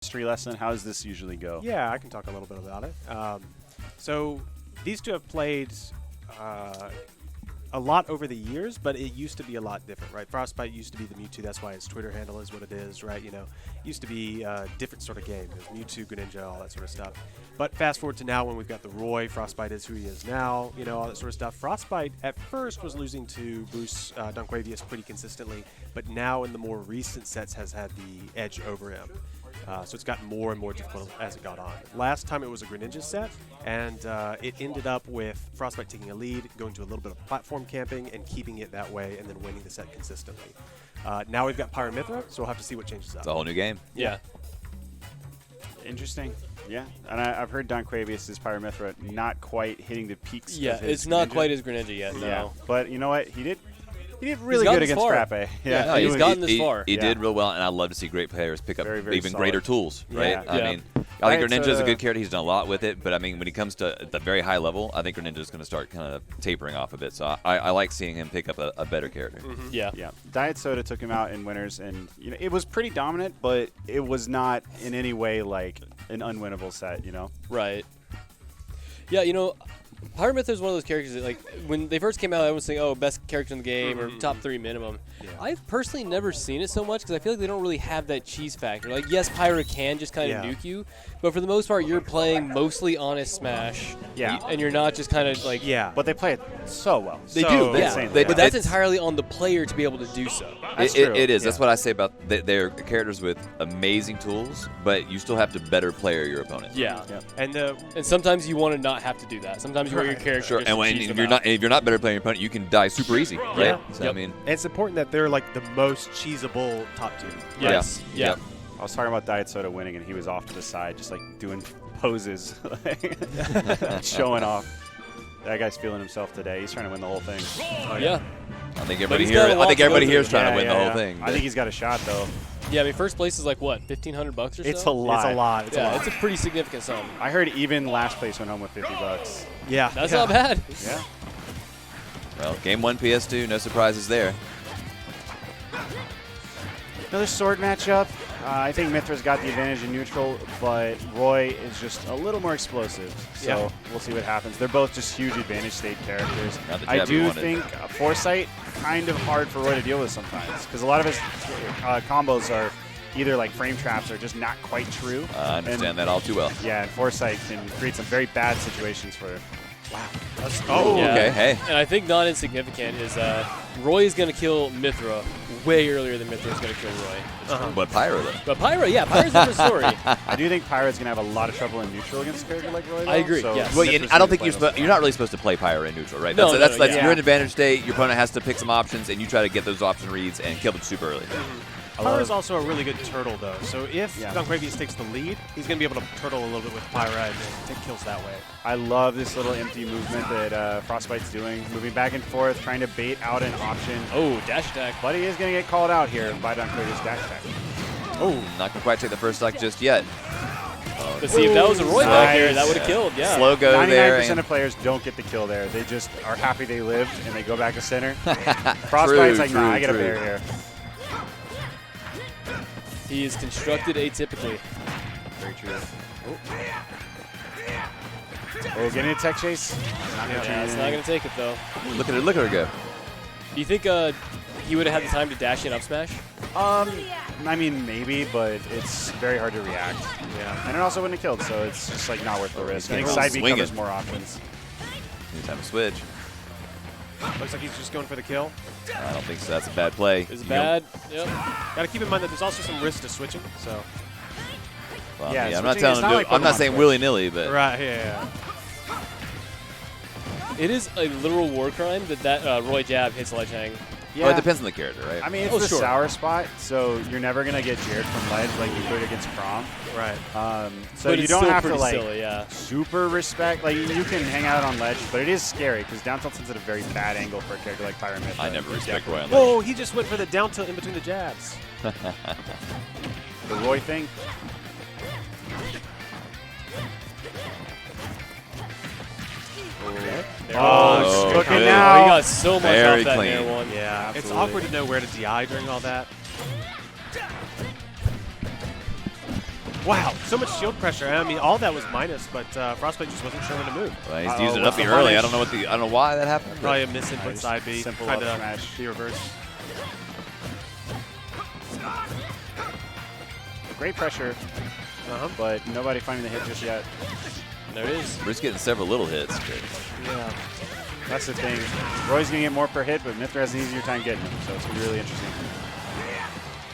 history lesson? How does this usually go? Yeah, I can talk a little bit about it. So these two have played a lot over the years, but it used to be a lot different, right? Frostbyte used to be the Mewtwo. That's why his Twitter handle is what it is, right? You know, it used to be a different sort of game. There's Mewtwo, Greninja, all that sort of stuff. But fast forward to now when we've got the Roy, Frostbyte is who he is now, you know, all that sort of stuff. Frostbyte at first was losing to Bruce Donquavious pretty consistently, but now in the more recent sets has had the edge over him. So it's gotten more and more difficult as it got on. Last time it was a Greninja set, and it ended up with Frostbyte taking a lead, going to a little bit of platform camping, and keeping it that way, and then winning the set consistently. Now we've got Pyramithra, so we'll have to see what changes up. It's a whole new game. Yeah. Interesting. Yeah, and I've heard Donquavious' Pyramithra not quite hitting the peaks. Yeah, of his it's not Greninja. quite as Greninja yet, no. Yeah, but you know what? He did really gotten good against far. Frappe. Yeah, no, he's gotten this far. He Yeah. did real well, and I love to see great players pick up Very, very even solid. greater tools, right? Yeah. I Yeah. mean, I think Right, Greninja is a so- good character. He's done a lot with it, but I mean, when he comes to the very high level, I think Greninja is going to start kind of tapering off a bit. So I like seeing him pick up a better character. Yeah. Yeah, Diet Soda took him out in winners, and you know it was pretty dominant, but it was not in any way like an unwinnable set. You know. Right. Yeah, you know, Pyramithra is one of those characters that, like, when they first came out, everyone was saying, oh, best character in the game or top 3 minimum. Yeah. I've personally never seen it so much because I feel like they don't really have that cheese factor. Like, yes, Pyra can just kind of Yeah. nuke you, but for the most part, you're playing mostly honest Smash. Yeah. And you're not just kind of like. Yeah. But they play it so well. They So do, yeah. insanely But well. that's entirely on the player to be able to do so. That's true. It is. Yeah. That's what I say about they're characters with amazing tools, but you still have to better player your opponent. Yeah. Yep. And sometimes you want to not have to do that. Sometimes you want your character Sure, just and to when cheese if them you're out. not better playing your opponent, you can die super easy, right? Yeah. So Yep. I mean, It's important that they're like the most cheesable top 2. Yes. Yeah. Yeah. I was talking about Diet Soda winning, and he was off to the side, just like doing poses, showing off. That guy's feeling himself today. He's trying to win the whole thing. Yeah. I think everybody he's got here. a lot I think to go everybody here is through. trying to win the whole yeah. thing. I but- think he's got a shot though. Yeah, I mean, first place is like, what, $1,500 or so? It's a lot. It's a lot. It's a Yeah, lot. it's a pretty significant sum. I heard even last place went home with $50. Yeah. That's yeah. not bad. Yeah. Well, game 1 PS2, no surprises there. Another sword matchup. I think Mithra's got the advantage in neutral, but Roy is just a little more explosive. So Yeah. we'll see what happens. They're both just huge advantage state characters. Not the I jab you do wanted. think Foresight kind of hard for Roy to deal with sometimes because a lot of his combos are either like frame traps or just not quite true. I understand that all too well. Yeah, and Foresight can create some very bad situations for. Oh, Yeah. okay. Hey, And I think not insignificant is Roy is going to kill Mithra way earlier than Mithra is going to kill Roy. but Pyro though. But Pyra, yeah, Pyra's a different story. I do think Pyra's gonna have a lot of trouble in neutral against a character like Roy. Though, I agree, So yes. Well, Mithra's I don't gonna think play those you're not really supposed to play Pyro in neutral, right? No, That's no, you're yeah. in advantage state. Your opponent has to pick some options, and you try to get those option reads and kill them super early. Pyra is also a really good turtle, though. So if Yeah. Donquavious takes the lead, he's going to be able to turtle a little bit with Pyra and take kills that way. I love this little empty movement that Frostbite's doing, moving back and forth, trying to bait out an option. Oh, dash attack. But he is going to get called out here by Donquavious dash attack. Oh, not gonna quite take the first stock just yet. Let's see if that was a Roy back there. Nice. That would have killed, yeah. Slow go 99% there. of players don't get the kill there. They just are happy they lived and they go back to center. Frostbite's like, nah, I get a true. bear here. He is constructed atypically. Very true. Oh, getting a tech chase. Yeah, it's not going to take it, though. Look at her go. Do you think he would have had the time to dash in up smash? I mean, maybe, but it's very hard to react. Yeah. And it also wouldn't have killed, so it's just like not worth the risk. I think gonna side B swing covers it. more options. Anytime to switch. Looks like he's just going for the kill. I don't think so. That's a bad play. Is it You bad? Yep. Got to keep in mind that there's also some risk to switching. So. know- well, Yeah, yeah, I'm not switching telling is him. not to like do, I'm not Pokemon saying Switch. willy nilly, but Right. Yeah. It is a literal war crime that Roy jab hits ledge hang. Yeah. well, it depends on the character, right? I mean, it's Oh, the sure. sour spot, so you're never going to get jared from ledge like you could against Crom. Right. So But you it's don't still have to pretty like silly, yeah. super respect. Like you can hang out on ledge, but it is scary because down tilt's at a very bad angle for a character like Pyramid. I never respect Roy on ledge. Whoa, he just went for the down tilt in between the jabs. The Roy thing. Oh, cooking good. now. Oh, he got so much Very off that clean. air one. Yeah. It's Absolutely. awkward to know where to DI during all that. Wow, so much shield pressure. I mean, all that was minus, but Frostbyte just wasn't sure when to move. Well, he's Uh-oh, using it what's up the early. punish? I don't know what I don't know why that happened. but- Probably a misinput Nice. side B. Simple Trying up to smash. be reverse. Great pressure, but nobody finding the hit just yet. There it is. We're just getting several little hits. But Yeah. That's the thing. Roy's going to get more per hit, but Mithra has an easier time getting him, so it's going to be really interesting.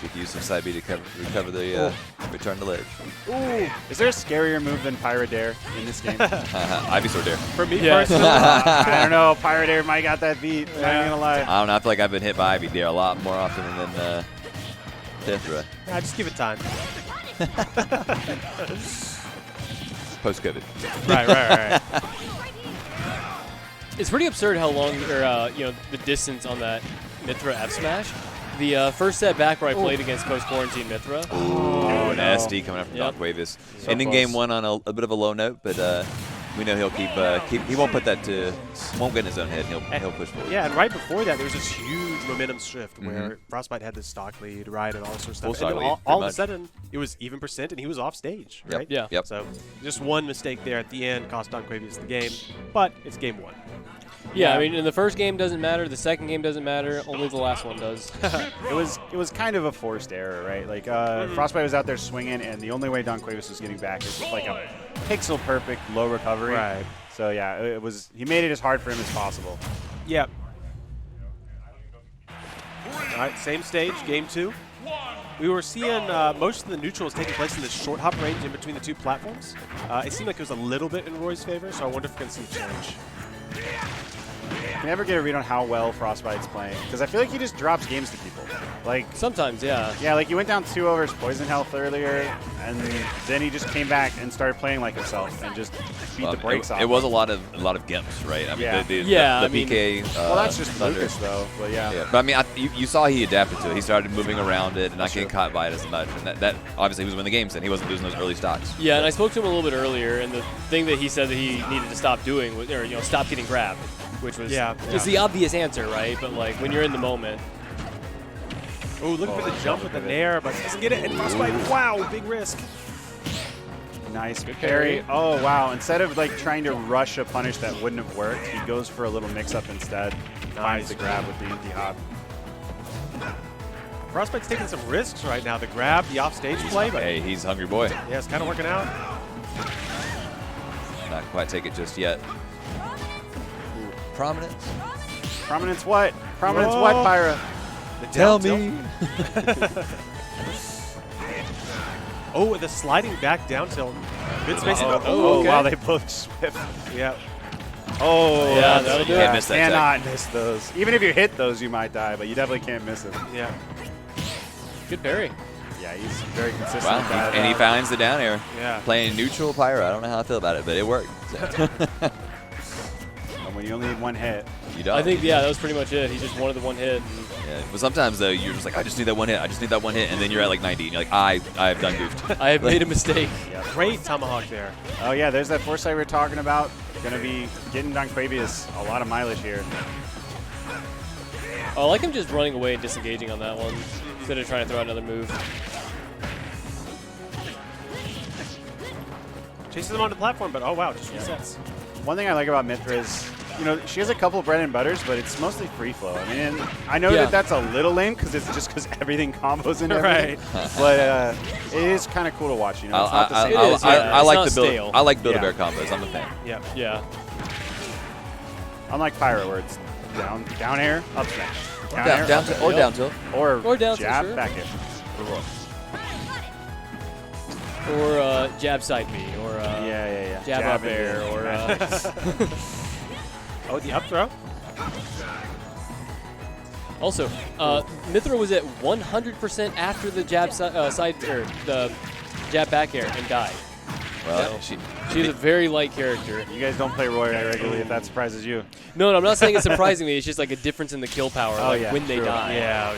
good use of side B to recover the return to ledge. Ooh. Is there a scarier move than Pyro Dare in this game? Ivysaur Dare. For me Yeah. personally, I don't know. Pyro Dare might got that beat. Not even going to lie. I don't know. I feel like I've been hit by Ivy Dare a lot more often than Tethra. yeah, just give it time. Post-COVID. right. It's pretty absurd how long, or the distance on that Mithra F smash. The first set back where I played against post-quarantine Mithra. Ooh, an no. SD coming out from Yep. Donquavious. So Ending close. game one on a bit of a low note, but we know he'll keep. He won't put that to. Won't get in his own head. He'll push forward. Yeah, and right before that, there was this huge momentum shift where Frostbyte had this stock lead, right, and all this sort of Full stuff. And stock then lead, all of pretty a sudden, it was even percent, and he was off stage, Yep. right? Yeah. Yep. So just one mistake there at the end cost Donquavious the game, but it's game one. Yeah, I mean, in the first game doesn't matter. The second game doesn't matter. Only the last one does. It was kind of a forced error, right? Like Frostbyte was out there swinging, and the only way Donquavious was getting back is with like a pixel perfect low recovery. Right. So yeah, it was. He made it as hard for him as possible. Yep. All right, same stage, game two. We were seeing most of the neutrals taking place in the short hop range in between the two platforms. It seemed like it was a little bit in Roy's favor, so I wonder if we're going to see a change. You never get a read on how well Frostbite's playing, because I feel like he just drops games to people. Like, Sometimes, yeah. yeah, like you went down 2 over his Poison Health earlier, and then he just came back and started playing like himself and just beat the brakes off. It was a lot of gimps, right? I mean, Yeah. the I mean- PK. well, that's just Thunder. Lucas though. But yeah. Yeah, but I mean, you saw he adapted to it. He started moving around it and not getting true. caught by it as much. And that obviously he was winning the games, and he wasn't losing those early stocks. Yeah, and I spoke to him a little bit earlier, and the thing that he said that he needed to stop doing, was, or stop getting grabbed, which was just the obvious answer, right? But like when you're in the moment, Oh, looking for the jump with the nair, but doesn't get it. And Frostbyte, wow, big risk. Nice parry. Oh wow! Instead of like trying to rush a punish that wouldn't have worked, he goes for a little mix-up instead. Finds the grab with the empty hop. Frostbyte's taking some risks right now. The grab, the off-stage play, but Hey, he's a hungry boy. yeah, it's kind of working out. Not quite take it just yet. Prominence. Prominence what? Prominence Whoa. what, Pyra? The Tell down tilt. me. Oh, the sliding back down tilt. Good spacing. Oh, okay. wow, they both swift. Yeah. Oh, Yeah, that's- that'll do Can't it. miss that tech. Cannot miss those. Even if you hit those, you might die, but you definitely can't miss them. Yeah. good parry. Yeah, he's very consistent Wow, with that. and he finds the down air. Yeah. Playing neutral Pyro. I don't know how I feel about it, but it worked. So. And when you only need one hit. You don't. I think, yeah, that was pretty much it. He just wanted the one hit. Yeah. But sometimes though, you're just like, I just need that one hit. I just need that one hit, and then you're at like 90, and you're like, I've done goofed. I have made a mistake. Great tomahawk there. Oh yeah, there's that foresight we were talking about. Gonna be getting Donquavious a lot of mileage here. Oh, I like him just running away and disengaging on that one instead of trying to throw out another move. Chases them on the platform, but oh wow, just resets. One thing I like about Mithra is, she has a couple bread and butters, but it's mostly free flow. I mean, and I know Yeah. that that's a little lame because it's just because everything combos into everything. But it is kind of cool to watch. It's not the same. It is, yeah. I It's like not the build. stale. I like Build-A-Bear Yeah. combos. I'm a fan. Yep. Yeah. Unlike Pyro, where it's down air, up smash. Down air, Down up tilt smash. or down tilt. Or down tilt, jab, sure. back air. Or jab side B, or Yeah. jab up and air, then or smash. Oh, the up throw. also, Mithra was at 100% after the jab side or the jab back air and died. Well, She's a very light character. You guys don't play Roy regularly if that surprises you. No, I'm not saying it surprisingly. It's just like a difference in the kill power, like yeah, when they true. die. Yeah.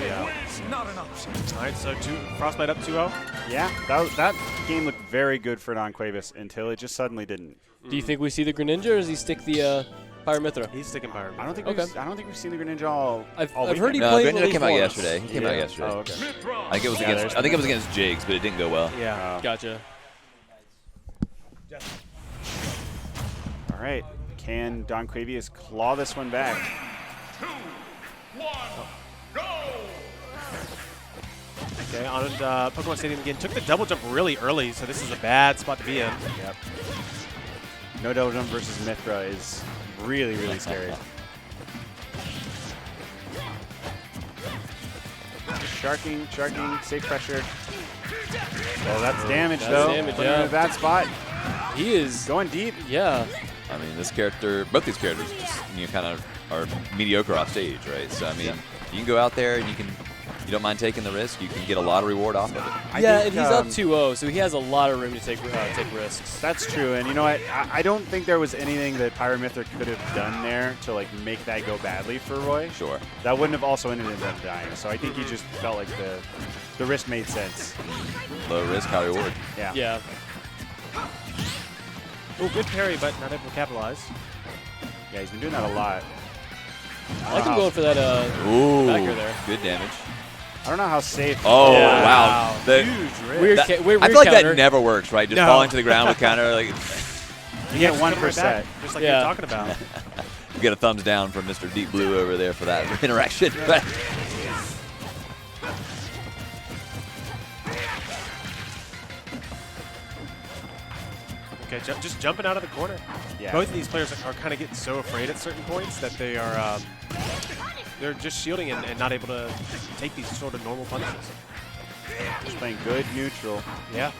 All right, so Frostbyte up 2-0. Yeah, that game looked very good for Donquavious until it just suddenly didn't. Do you think we see the Greninja, or does he stick the Pyro Mithra? He's sticking Pyro. I don't think we've seen the Greninja all I've weekend. heard he no, played Greninja really came out for us. yesterday. He came out yesterday. Oh, okay. I think it was Yeah, against. I think it was against Jigs, but it didn't go well. Yeah. Oh. Gotcha. All right. Can Donquavious claw this one back? 2, 1, go! Okay, on Pokemon Stadium again. Took the double jump really early, so this is a bad spot to be in. Yep. No double jump versus Mithra is really, really scary. Sharking, safe pressure. Oh, that's damage, That's though. damage, Putting him yeah. in a bad spot. He is Going deep. Yeah. I mean, this character, both these characters, just, kind of are mediocre off stage, right? So I mean, you can go out there and you don't mind taking the risk. You can get a lot of reward off of it. Yeah, and he's up 2-0, so he has a lot of room to take risks. That's true, and you know what? I don't think there was anything that Pyromithra could have done there to like make that go badly for Roy. Sure. That wouldn't have also ended in them dying. So I think he just felt like the risk made sense. Low risk, high reward. Yeah. Yeah. Oh, good parry, but not able to capitalize. Yeah, he's been doing that a lot. I like him going for that Ooh, backer there. good damage. I don't know how safe. Oh, Yeah. wow. The- Huge risk. Weird, that- weird I feel like counter. that never works, right? Just No. falling to the ground with counter. Like, You get Just come right 1%. back, just like Yeah. you're talking about. you get a thumbs down from Mr. Deep Blue over there for that interaction. Okay, just jumping out of the corner. Yeah. Both of these players are kind of getting so afraid at certain points that they are they're just shielding and not able to take these sort of normal punches. Just playing good neutral. Yeah.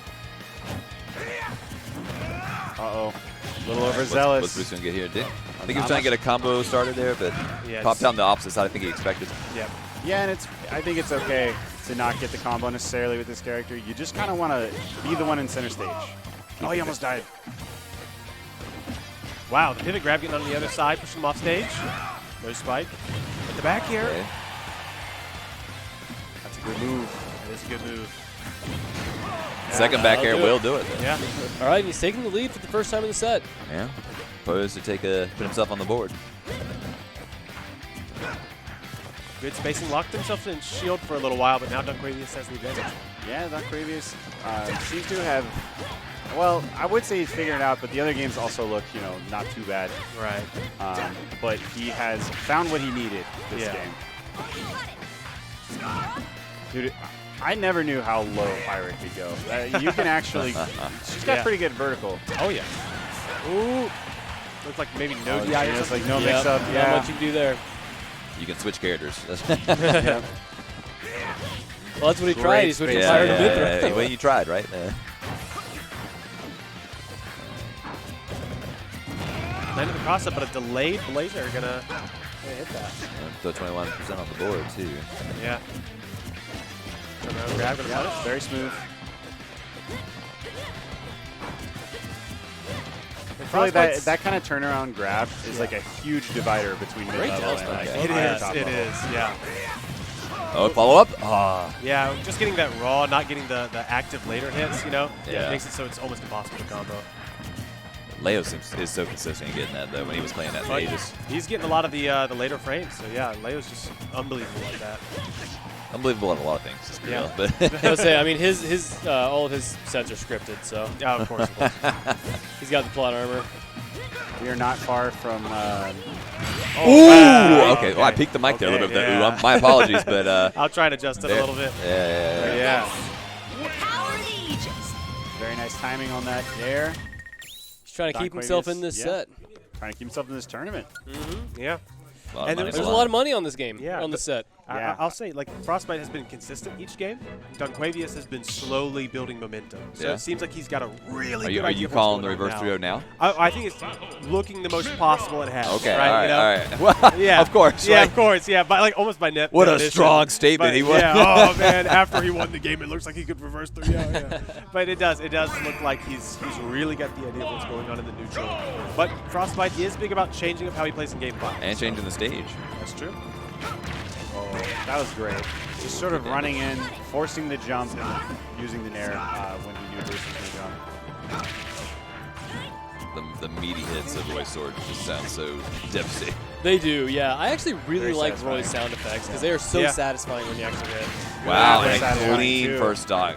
Uh-oh. A little What's overzealous. Bruce going to get here? I think he was trying to get a combo started there, but Yeah, popped out on the opposite side I think he expected. Yeah. Yeah, and I think it's okay to not get the combo necessarily with this character. You just kind of want to be the one in center stage. Oh, he almost died. Wow, the pivot grab getting on the other side, pushing him off stage. No spike. At the back here. Okay. That's a good move. That is a good move. Second back air do it. will do it. Then. Yeah. All right, he's taking the lead for the first time in the set. Yeah. Posed to put himself on the board. Good spacing. Locked himself in shield for a little while, but now Donquavious has the advantage. Yeah, Donquavious seems to have, well, I would say he's figured it out, but the other games also look, not too bad. Right. But he has found what he needed this Yeah. game. Dude, I never knew how low Pirate could go. You can actually, she's got Yeah. pretty good vertical. Oh, yeah. Ooh. Looks like maybe no DI or It's something. like no Yep, mix-up. Not Yeah. much you can do there. You can switch characters. Yeah. Well, that's what he Great tried. He switched space. from Fire to Mithra. Well, you tried, right? Landed the cross up, but a delayed blazer gonna hit that. Throw 21% on the board, too. Yeah. Turn around, grab, gonna put it. Very smooth. I feel like Frostbite's- that kind of turnaround grab is like a huge divider between mid-level and like Okay. It higher is, top it level. is, yeah. Oh, follow up? Ah. Yeah, just getting that raw, not getting the active later hits, Yeah. makes it so it's almost impossible to combo. Leo is so consistent in getting that, though, when he was playing that But Aegis. he's getting a lot of the later frames, so yeah, Leo's just unbelievable like that. Unbelievable at a lot of things. It's Yeah. real, but I would say, I mean, his all of his sets are scripted, so Yeah, of course. he's got the plot armor. We are not far from. Ooh! Okay, well, I peeked the mic there a little Okay, bit. yeah. Ooh, my apologies, but I'll try and adjust it a little bit. Yeah. Yeah. Powered Aegis. Very nice timing on that there. He's trying to keep himself Donquavious, in this yeah. set. Trying to keep himself in this tournament. Yeah. A lot of And money there's on There's the a lot line. of money on this game, Yeah, on the set. Yeah. I'll say, like, Frostbyte has been consistent each game. Donquavious has been slowly building momentum. So Yeah. it seems like he's got a really Are good you idea of what's calling the going on reverse 3-0 now? I think it's looking the most possible it has. Okay, right? all right. Well, Yeah, of course. Yeah, right? of course. Yeah, but like almost by net. What a definition. strong statement But, he was. Yeah. Oh man, after he won the game, it looks like he could reverse 3-0. Yeah. But it does look like he's really got the idea of what's going on in the neutral. But Frostbyte is big about changing up how he plays in game 5. And changing the stage. That's true. Oh, that was great. Just sort of running in, forcing the jump, and using the nair when he knew Bruce was going to jump. The meaty hits of Roy's sword just sound so devastating. They do, yeah. I actually really Very like satisfying. Roy's sound effects because they are so Yeah. satisfying when you actually hit. Wow, Yeah, and satisfying a clean too. first stock.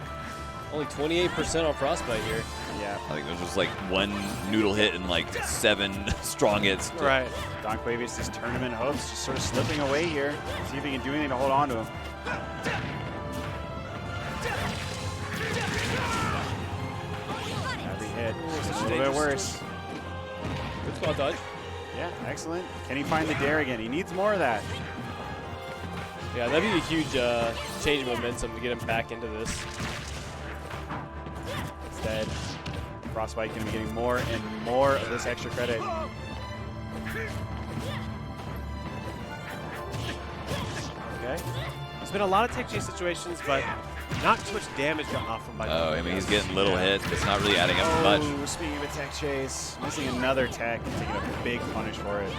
Only 28% on Frostbyte here. Yeah. I think there's just like one noodle hit and like 7 strong hits. Right. Donquavious' tournament hopes just sort of slipping away here. See if he can do anything to hold on to him. Every hit, just a little bit worse. Good spot dodge. Yeah, excellent. Can he find the dare again? He needs more of that. Yeah, that'd be a huge change of momentum to get him back into this. Instead, Frostbyte going to be getting more and more of this extra credit. Okay. There's been a lot of tech chase situations, but not too much damage gotten off from by. Oh, I mean, he's getting little hits, but it's not really adding up to much. Oh, speaking of a tech chase, missing another tech, taking a big punish for it.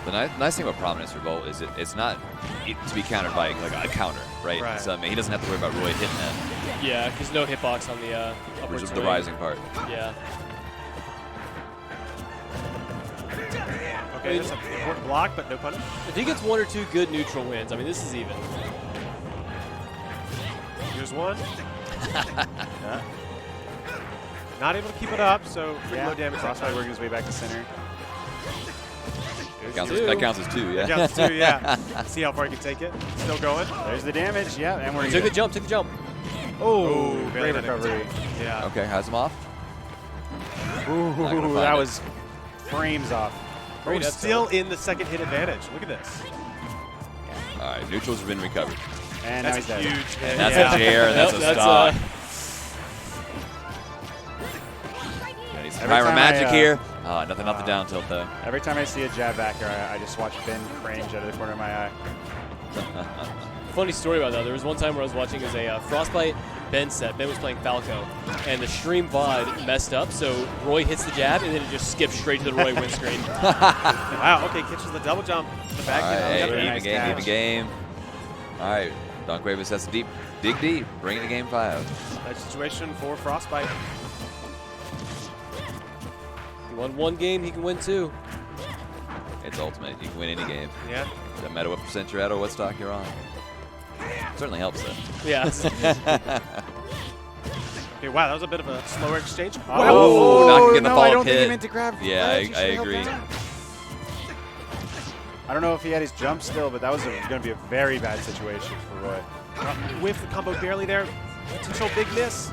The nice thing about Prominence Revolt is it's not to be countered by like a counter, right? Right. So I mean, he doesn't have to worry about Roy hitting that, Yeah, because no hitbox on the which upward is the swing. rising part. Yeah. Okay, that's an important block, but no punish. If he gets 1 or 2 good neutral wins, I mean, this is even. Here's one. Not able to keep it up, so pretty low damage. Frostbyte working his way back to center. That counts as 2, yeah. That counts as 2, yeah. See how far he can take it. Still going. There's the damage, yeah, and we're Took the jump, took the jump. Oh, great recovery. Yeah. Okay, has him off. Ooh, Not gonna find that it. was frames off. We're still in the second hit advantage. Look at this. All right, neutrals have been recovered. And now That's he's a dead. huge hit. And that's a Jair, and that's Yep, a that's, stock. Got some Every primer time magic I, here. Nothing off the down tilt, though. Every time I see a jab backer, I just watch Ben cringe out of the corner of my eye. Funny story about that. There was one time where I was watching as a Frostbyte Ben set. Ben was playing Falco, and the stream VOD messed up, so Roy hits the jab, and then it just skips straight to the Roy win screen. Wow, okay, catches the double jump. The All back right, hit. Really even nice game, catch. even game. All right, Donquavious has to dig deep, bring it to game 5. Nice situation for Frostbyte. He won 1 game, he can win 2. It's ultimate. You can win any game. Yeah. Doesn't matter what percent you're at or what stock you're on. Certainly helps, though. Yeah. Okay, wow, that was a bit of a slower exchange. Oh, not getting the no, follow-up I don't think hit. he meant to grab. Yeah, Ledge. He I should've held agree. that down. I don't know if he had his jump still, but that was going to be a very bad situation for Roy. Whiff the combo barely there. Potential big miss.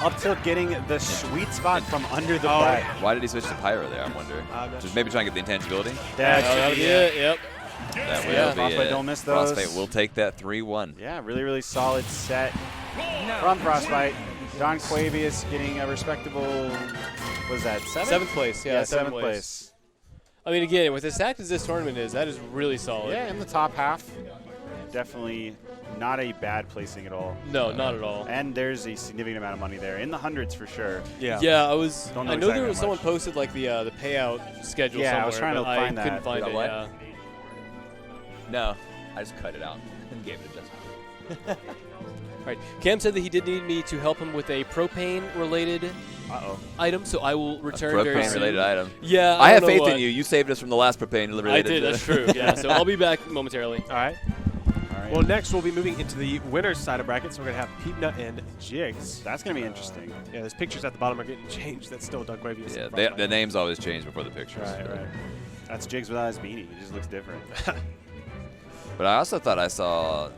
Up till getting the sweet spot from under the Oh, back. Why did he switch to Pyro there, I'm wondering? Just maybe trying to get the intangibility? That should be it. Yep. That will Yeah. be Frostbyte it. don't miss those. Frostbyte will take that 3-1. Yeah, really, really solid set from Frostbyte. Donquavious getting a respectable, what is that, 7th? 7th place. Yeah, 7th place. I mean, again, with as stacked as this tournament is, that is really solid. Yeah, in the top half. Definitely not a bad placing at all. No, not at all. And there's a significant amount of money there, in the hundreds for sure. Yeah. Yeah, Don't I know know exactly there how was someone much. posted like the payout schedule Yeah, I somewhere. was trying to but find I that. couldn't find You it. got what? Yeah. No, I just cut it out and gave it a adjustment. Right. Cam said that he did need me to help him with a propane-related item, so I will return very soon. Propane-related item. Yeah, I have don't know faith what. in you. You saved us from the last propane related. I did. That's true. Yeah. So I'll be back momentarily. All right. Well, next we'll be moving into the winner's side of brackets. We're going to have Peepnut and Jigs. That's going to be interesting. Yeah, there's pictures at the bottom are getting changed. That's still Donquavious. Yeah, the names always change before the pictures. Right, right. That's Jigs without his beanie. He just looks different. But I also thought I saw.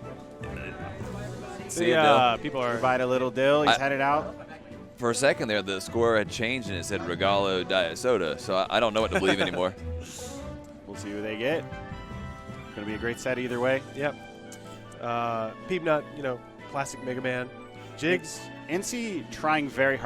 See it, Yeah, people are. Provide a little dill. He's headed out. For a second there, the score had changed and it said Regalo Diet Soda. So I don't know what to believe anymore. We'll see who they get. Going to be a great set either way. Yep. Peepnut, classic Mega Man. Jigs. NC trying very hard.